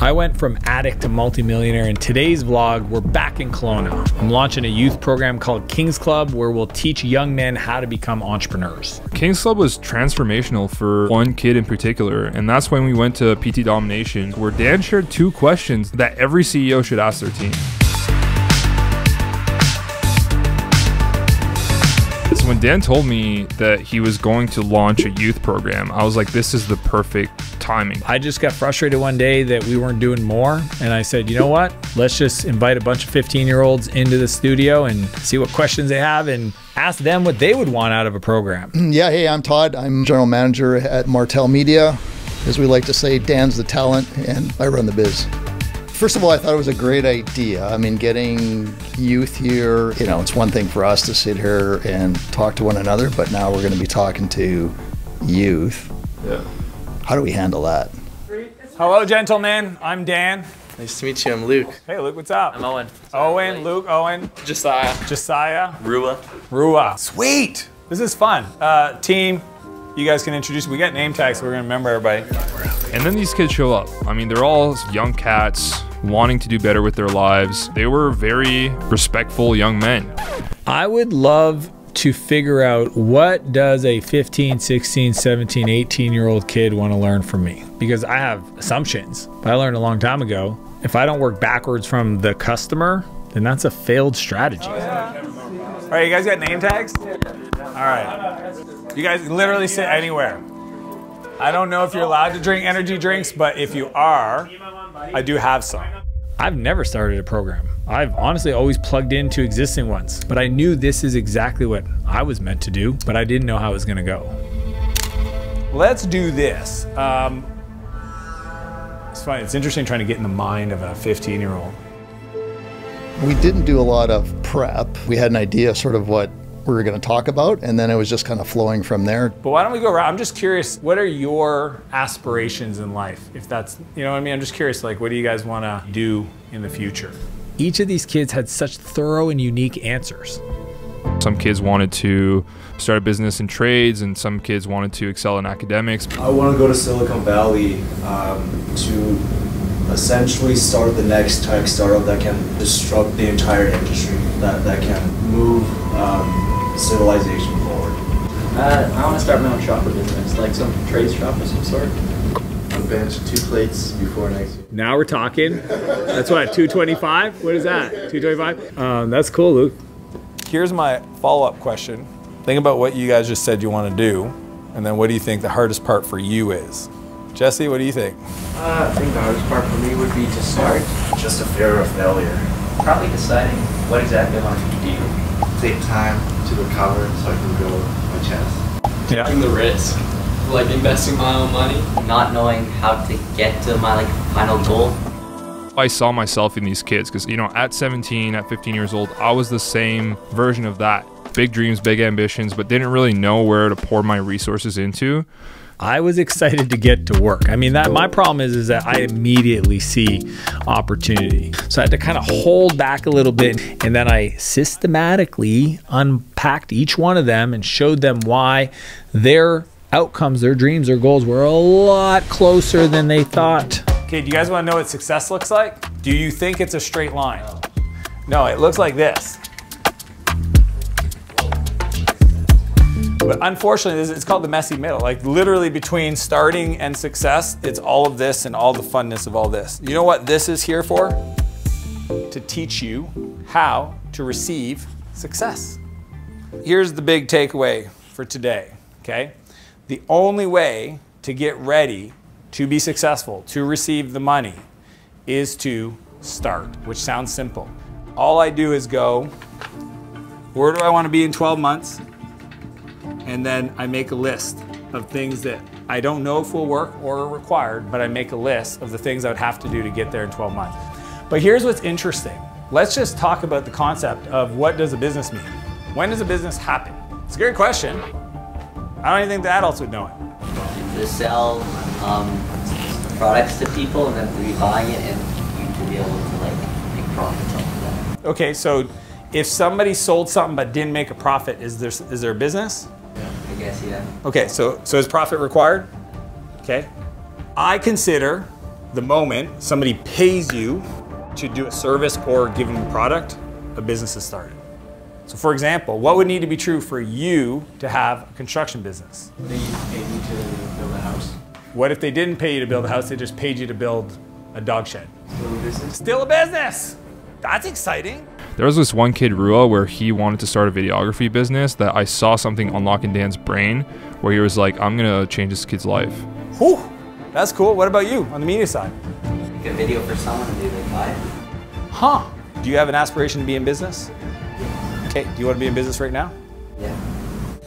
I went from addict to multimillionaire. In today's vlog, we're back in Kelowna. I'm launching a youth program called King's Club where we'll teach young men how to become entrepreneurs. King's Club was transformational for one kid in particular, and that's when we went to PT Domination, where Dan shared 2 questions that every CEO should ask their team. So when Dan told me that he was going to launch a youth program, I was like, this is the perfect timing. I just got frustrated one day that we weren't doing more, and I said, you know what? Let's just invite a bunch of 15-year-olds into the studio and see what questions they have and ask them what they would want out of a program. Yeah, hey, I'm Todd. I'm general manager at Martel Media. As we like to say, Dan's the talent, and I run the biz. First of all, I thought it was a great idea. I mean, getting youth here, you know, it's one thing for us to sit here and talk to one another, but now we're going to be talking to youth. Yeah. How do we handle that? Hello, gentlemen. I'm Dan. Nice to meet you. I'm Luke. Hey, Luke, what's up? I'm Owen. Owen, Luke, Owen. Josiah. Josiah. Rua. Rua. Sweet. This is fun. Team, you guys can introduce. We got name tags, so we're going to remember everybody. And then these kids show up. I mean, they're all young cats wanting to do better with their lives. They were very respectful young men. I would love to figure out what does a 15, 16, 17, 18-year-old kid want to learn from me? Because I have assumptions. But I learned a long time ago, if I don't work backwards from the customer, then that's a failed strategy. Oh, yeah. All right, you guys got name tags? All right. You guys literally sit anywhere. I don't know if you're allowed to drink energy drinks, but if you are, I do have some. I've never started a program. I've honestly always plugged into existing ones, but I knew this is exactly what I was meant to do, but I didn't know how it was gonna go. Let's do this. It's funny, it's interesting trying to get in the mind of a 15-year-old. We didn't do a lot of prep. We had an idea sort of what we were going to talk about, and then it was just kind of flowing from there. But why don't we go around? I'm just curious, what are your aspirations in life? If that's, you know what I mean? I'm just curious, like, what do you guys want to do in the future? Each of these kids had such thorough and unique answers. Some kids wanted to start a business in trades, and some kids wanted to excel in academics. I want to go to Silicon Valley to essentially start the next tech startup that can disrupt the entire industry, that can move civilization forward. I want to start my own shopper business, like some trades shop of some sort. I'll bench 2 plates before next year. Now we're talking. That's what, 225? What is that, 225? That's cool, Luke. Here's my follow-up question. Think about what you guys just said you want to do, and then what do you think the hardest part for you is? Jesse, what do you think? I think the hardest part for me would be to start. Just a fear of failure. Probably deciding what exactly I want to do. Take time to recover so I can grow my chest. Yeah. Taking the risk, like investing my own money. Not knowing how to get to my final goal. I saw myself in these kids because, you know, at 17, at 15 years old, I was the same version of that. Big dreams, big ambitions, but didn't really know where to pour my resources into. I was excited to get to work. I mean, my problem is that I immediately see opportunity. So I had to kind of hold back a little bit, and then I systematically unpacked each one of them and showed them why their outcomes, their dreams, their goals were a lot closer than they thought. Okay, do you guys want to know what success looks like? Do you think it's a straight line? No, it looks like this. But unfortunately, it's called the messy middle. Like literally between starting and success, it's all of this and all the funness of all this. You know what this is here for? To teach you how to receive success. Here's the big takeaway for today, okay? The only way to get ready to be successful, to receive the money, is to start, which sounds simple. All I do is go, where do I want to be in 12 months? And then I make a list of things that I don't know if will work or are required, but I make a list of the things I would have to do to get there in 12 months. But here's what's interesting. Let's just talk about the concept of what does a business mean? When does a business happen? It's a great question. I don't even think the adults would know it. To sell products to people and then be buying it and you to be able to like make profits off of that. Okay, so if somebody sold something but didn't make a profit, is there a business? I guess, yeah. Okay, so is profit required? Okay. I consider the moment somebody pays you to do a service or give them a product, a business is started. So for example, what would need to be true for you to have a construction business? They paid me to build a house. What if they didn't pay you to build a house, they just paid you to build a dog shed? Still a business. Still a business. That's exciting. There was this one kid, Rua, where he wanted to start a videography business that I saw something unlock in Dan's brain where he was like, I'm gonna change this kid's life. Whew, that's cool. What about you on the media side? Make a video for someone and they buy it. Huh. Do you have an aspiration to be in business? Okay, do you want to be in business right now? Yeah.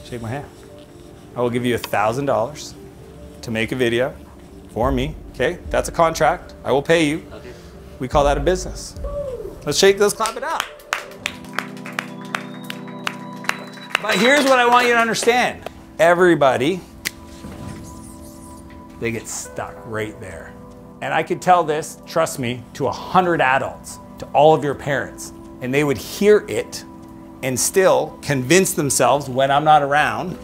Shake my hand. I will give you $1,000 to make a video for me. Okay, that's a contract. I will pay you. Okay. We call that a business. Let's clap it up. But here's what I want you to understand. Everybody, they get stuck right there. And I could tell this, trust me, to 100 adults, to all of your parents, and they would hear it and still convince themselves when I'm not around,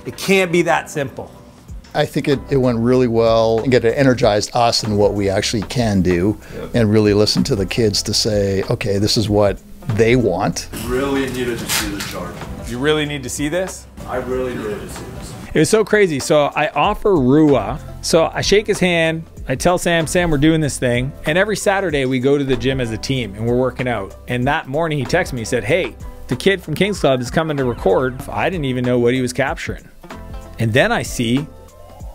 it can't be that simple. I think it went really well and it energized us in what we actually can do and really listen to the kids to say, okay, this is what they want. Really needed to see the chart. You really need to see this? I really needed to see this. It was so crazy. So I offer Rua. So I shake his hand. I tell Sam, we're doing this thing. And every Saturday we go to the gym as a team and we're working out. And that morning he texted me, he said, hey, the kid from Kings Club is coming to record. I didn't even know what he was capturing. And then I see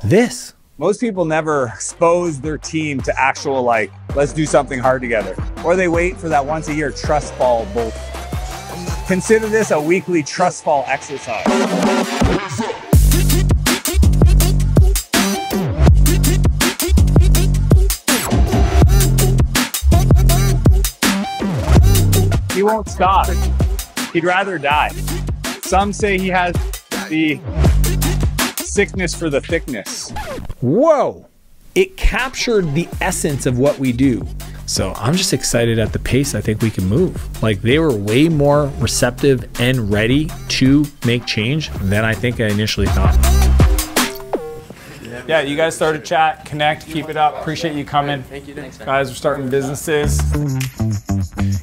this. Most people never expose their team to actual, like, let's do something hard together. Or they wait for that once a year trust fall bolt. Consider this a weekly trust fall exercise. He won't stop. He'd rather die. Some say he has the sickness for the thickness. Whoa! It captured the essence of what we do. So I'm just excited at the pace I think we can move. Like, they were way more receptive and ready to make change than I think I initially thought. Yeah, you guys started chat, connect, keep it up. Appreciate you coming. Thank you. Thanks, Guys are starting businesses.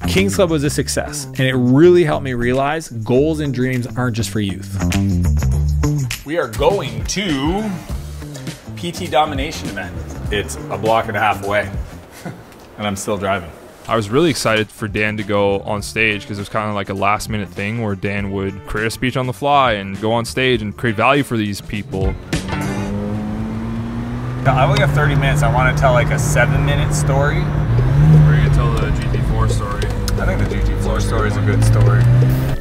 Kings Club was a success, and it really helped me realize goals and dreams aren't just for youth. We are going to PT Domination event. It's a block and a half away, and I'm still driving. I was really excited for Dan to go on stage because it was kind of like a last minute thing where Dan would create a speech on the fly and go on stage and create value for these people. I only have 30 minutes. I want to tell like a 7-minute story. We're going to tell the GT4 story. I think the GT4 story is a good story.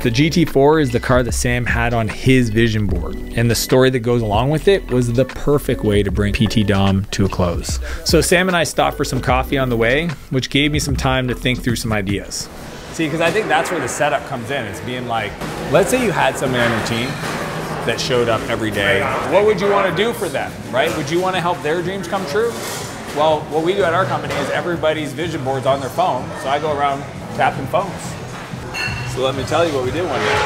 The GT4 is the car that Sam had on his vision board, and the story that goes along with it was the perfect way to bring PT Dom to a close. So Sam and I stopped for some coffee on the way, which gave me some time to think through some ideas. See, because I think that's where the setup comes in. It's being like, let's say you had someone on your team that showed up every day. What would you want to do for them, right? Would you want to help their dreams come true? Well, what we do at our company is everybody's vision board's on their phone, so I go around tapping phones. So let me tell you what we did one day.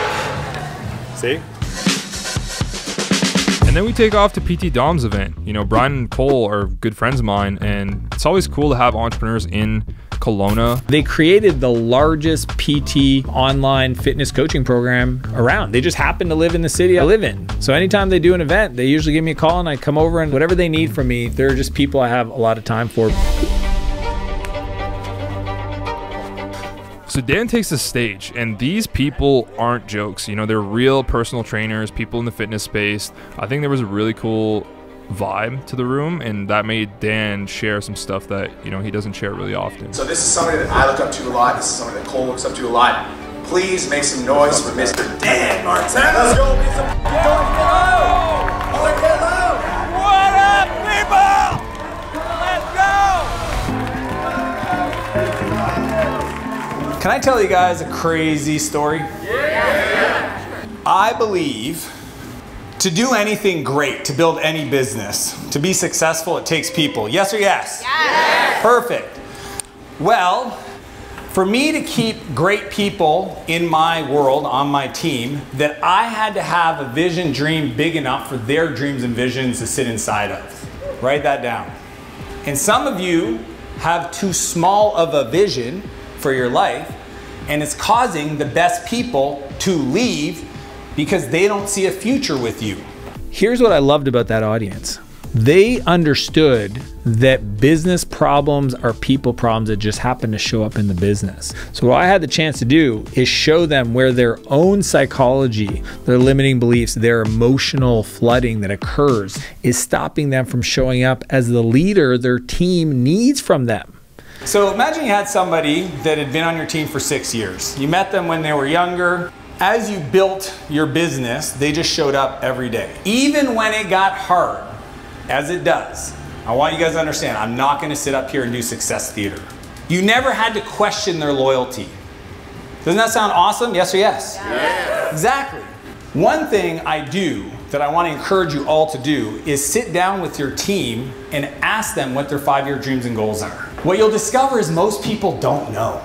See? And then we take off to PT Dom's event. You know, Brian and Cole are good friends of mine, and it's always cool to have entrepreneurs in Kelowna. They created the largest PT online fitness coaching program around. They just happen to live in the city I live in. So anytime they do an event, they usually give me a call and I come over, and whatever they need from me, they're just people I have a lot of time for. So Dan takes the stage, and these people aren't jokes. You know, they're real personal trainers, people in the fitness space. I think there was a really cool vibe to the room, and that made Dan share some stuff that, you know, he doesn't share really often. So this is somebody that I look up to a lot. This is somebody that Cole looks up to a lot. Please make some noise for Mr. Dan Martell. Let's go make some noise. What up, people? Let's go! Can I tell you guys a crazy story? Yeah. I believe to do anything great, to build any business, to be successful, it takes people. Yes or yes? Yes. Perfect. Well, for me to keep great people in my world, on my team, that I had to have a vision dream big enough for their dreams and visions to sit inside of. Write that down. And some of you have too small of a vision for your life, and it's causing the best people to leave because they don't see a future with you. Here's what I loved about that audience. They understood that business problems are people problems that just happen to show up in the business. So what I had the chance to do is show them where their own psychology, their limiting beliefs, their emotional flooding that occurs is stopping them from showing up as the leader their team needs from them. So imagine you had somebody that had been on your team for 6 years. You met them when they were younger. As you built your business, they just showed up every day. Even when it got hard, as it does. I want you guys to understand, I'm not gonna sit up here and do success theater. You never had to question their loyalty. Doesn't that sound awesome? Yes or yes? Yeah. Exactly. One thing I do that I want to encourage you all to do is sit down with your team and ask them what their 5-year dreams and goals are. What you'll discover is most people don't know.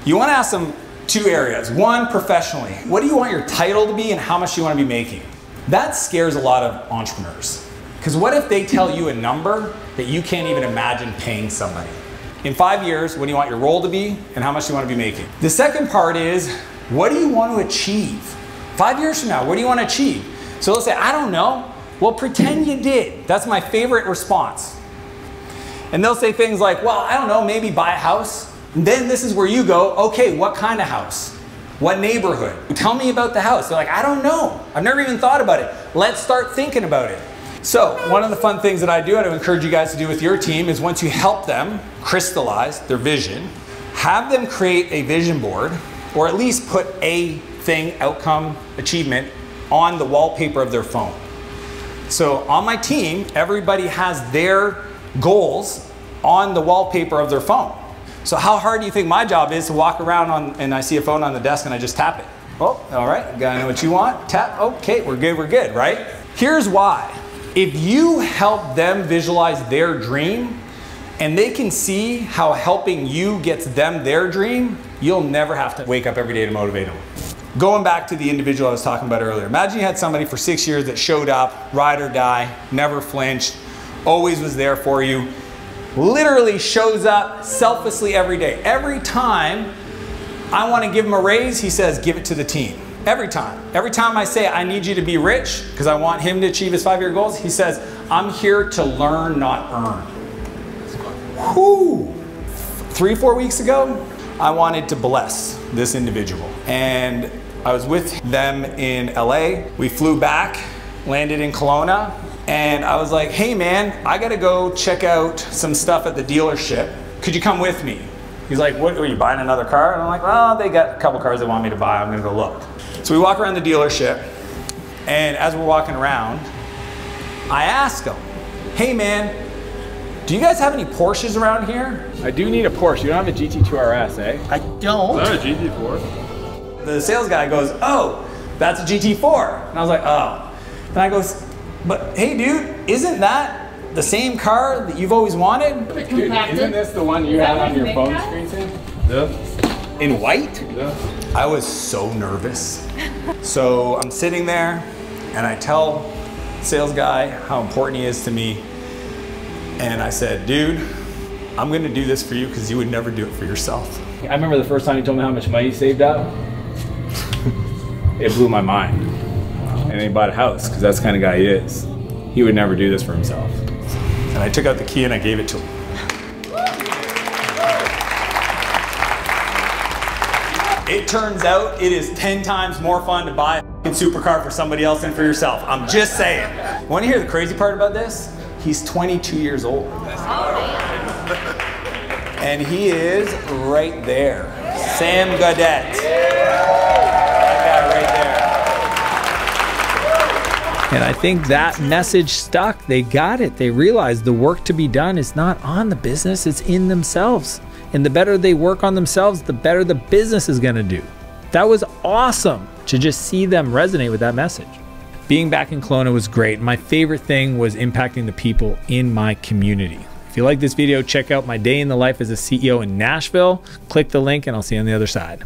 You want to ask them 2 areas. One, professionally. What do you want your title to be and how much do you want to be making? That scares a lot of entrepreneurs. Because what if they tell you a number that you can't even imagine paying somebody? In 5 years, what do you want your role to be and how much do you want to be making? The second part is, what do you want to achieve? 5 years from now, what do you want to achieve? So they'll say, I don't know. Well, pretend you did. That's my favorite response. And they'll say things like, well, I don't know, maybe buy a house. And then this is where you go, okay, what kind of house? What neighborhood? Tell me about the house. They're like, I don't know. I've never even thought about it. Let's start thinking about it. So one of the fun things that I do, and I encourage you guys to do with your team, is once you help them crystallize their vision, have them create a vision board, or at least put a thing, outcome, achievement, on the wallpaper of their phone. So on my team, everybody has their goals on the wallpaper of their phone. So how hard do you think my job is to walk around and I see a phone on the desk and I just tap it? Oh, all right, gotta know what you want. Tap, okay, we're good, right? Here's why. If you help them visualize their dream and they can see how helping you gets them their dream, you'll never have to wake up every day to motivate them. Going back to the individual I was talking about earlier, imagine you had somebody for 6 years that showed up, ride or die, never flinched, always was there for you, literally shows up selflessly every day. Every time I want to give him a raise, he says, give it to the team. Every time. Every time I say, I need you to be rich because I want him to achieve his 5-year goals, he says, I'm here to learn, not earn. Whew. 3-4 weeks ago, I wanted to bless this individual. And I was with them in LA. We flew back, landed in Kelowna, and I was like, hey man, I gotta go check out some stuff at the dealership. Could you come with me? He's like, what, are you buying another car? And I'm like, well, they got a couple cars they want me to buy. I'm gonna go look. So we walk around the dealership, and as we're walking around, I ask him, hey man, do you guys have any Porsches around here? I do need a Porsche. You don't have a GT2 RS, eh? I don't. Is that a GT4? The sales guy goes, oh, that's a GT4. And I was like, oh. And I goes, but hey dude, isn't that the same car that you've always wanted? Dude, isn't this the one you had on your phone screen, Sam? Yeah. In white? Yeah. I was so nervous. So I'm sitting there and I tell the sales guy how important he is to me. And I said, dude, I'm gonna do this for you because you would never do it for yourself. I remember the first time he told me how much money he saved up. It blew my mind. And he bought a house because that's the kind of guy he is. He would never do this for himself. And I took out the key and I gave it to him. It turns out it is 10 times more fun to buy a supercar for somebody else than for yourself. I'm just saying. Want to hear the crazy part about this? He's 22 years old. And he is right there. Sam Gaudette. That guy right there. And I think that message stuck. They got it. They realized the work to be done is not on the business, it's in themselves. And the better they work on themselves, the better the business is gonna do. That was awesome to just see them resonate with that message. Being back in Kelowna was great. My favorite thing was impacting the people in my community. If you like this video, check out my day in the life as a CEO in Nashville. Click the link and I'll see you on the other side.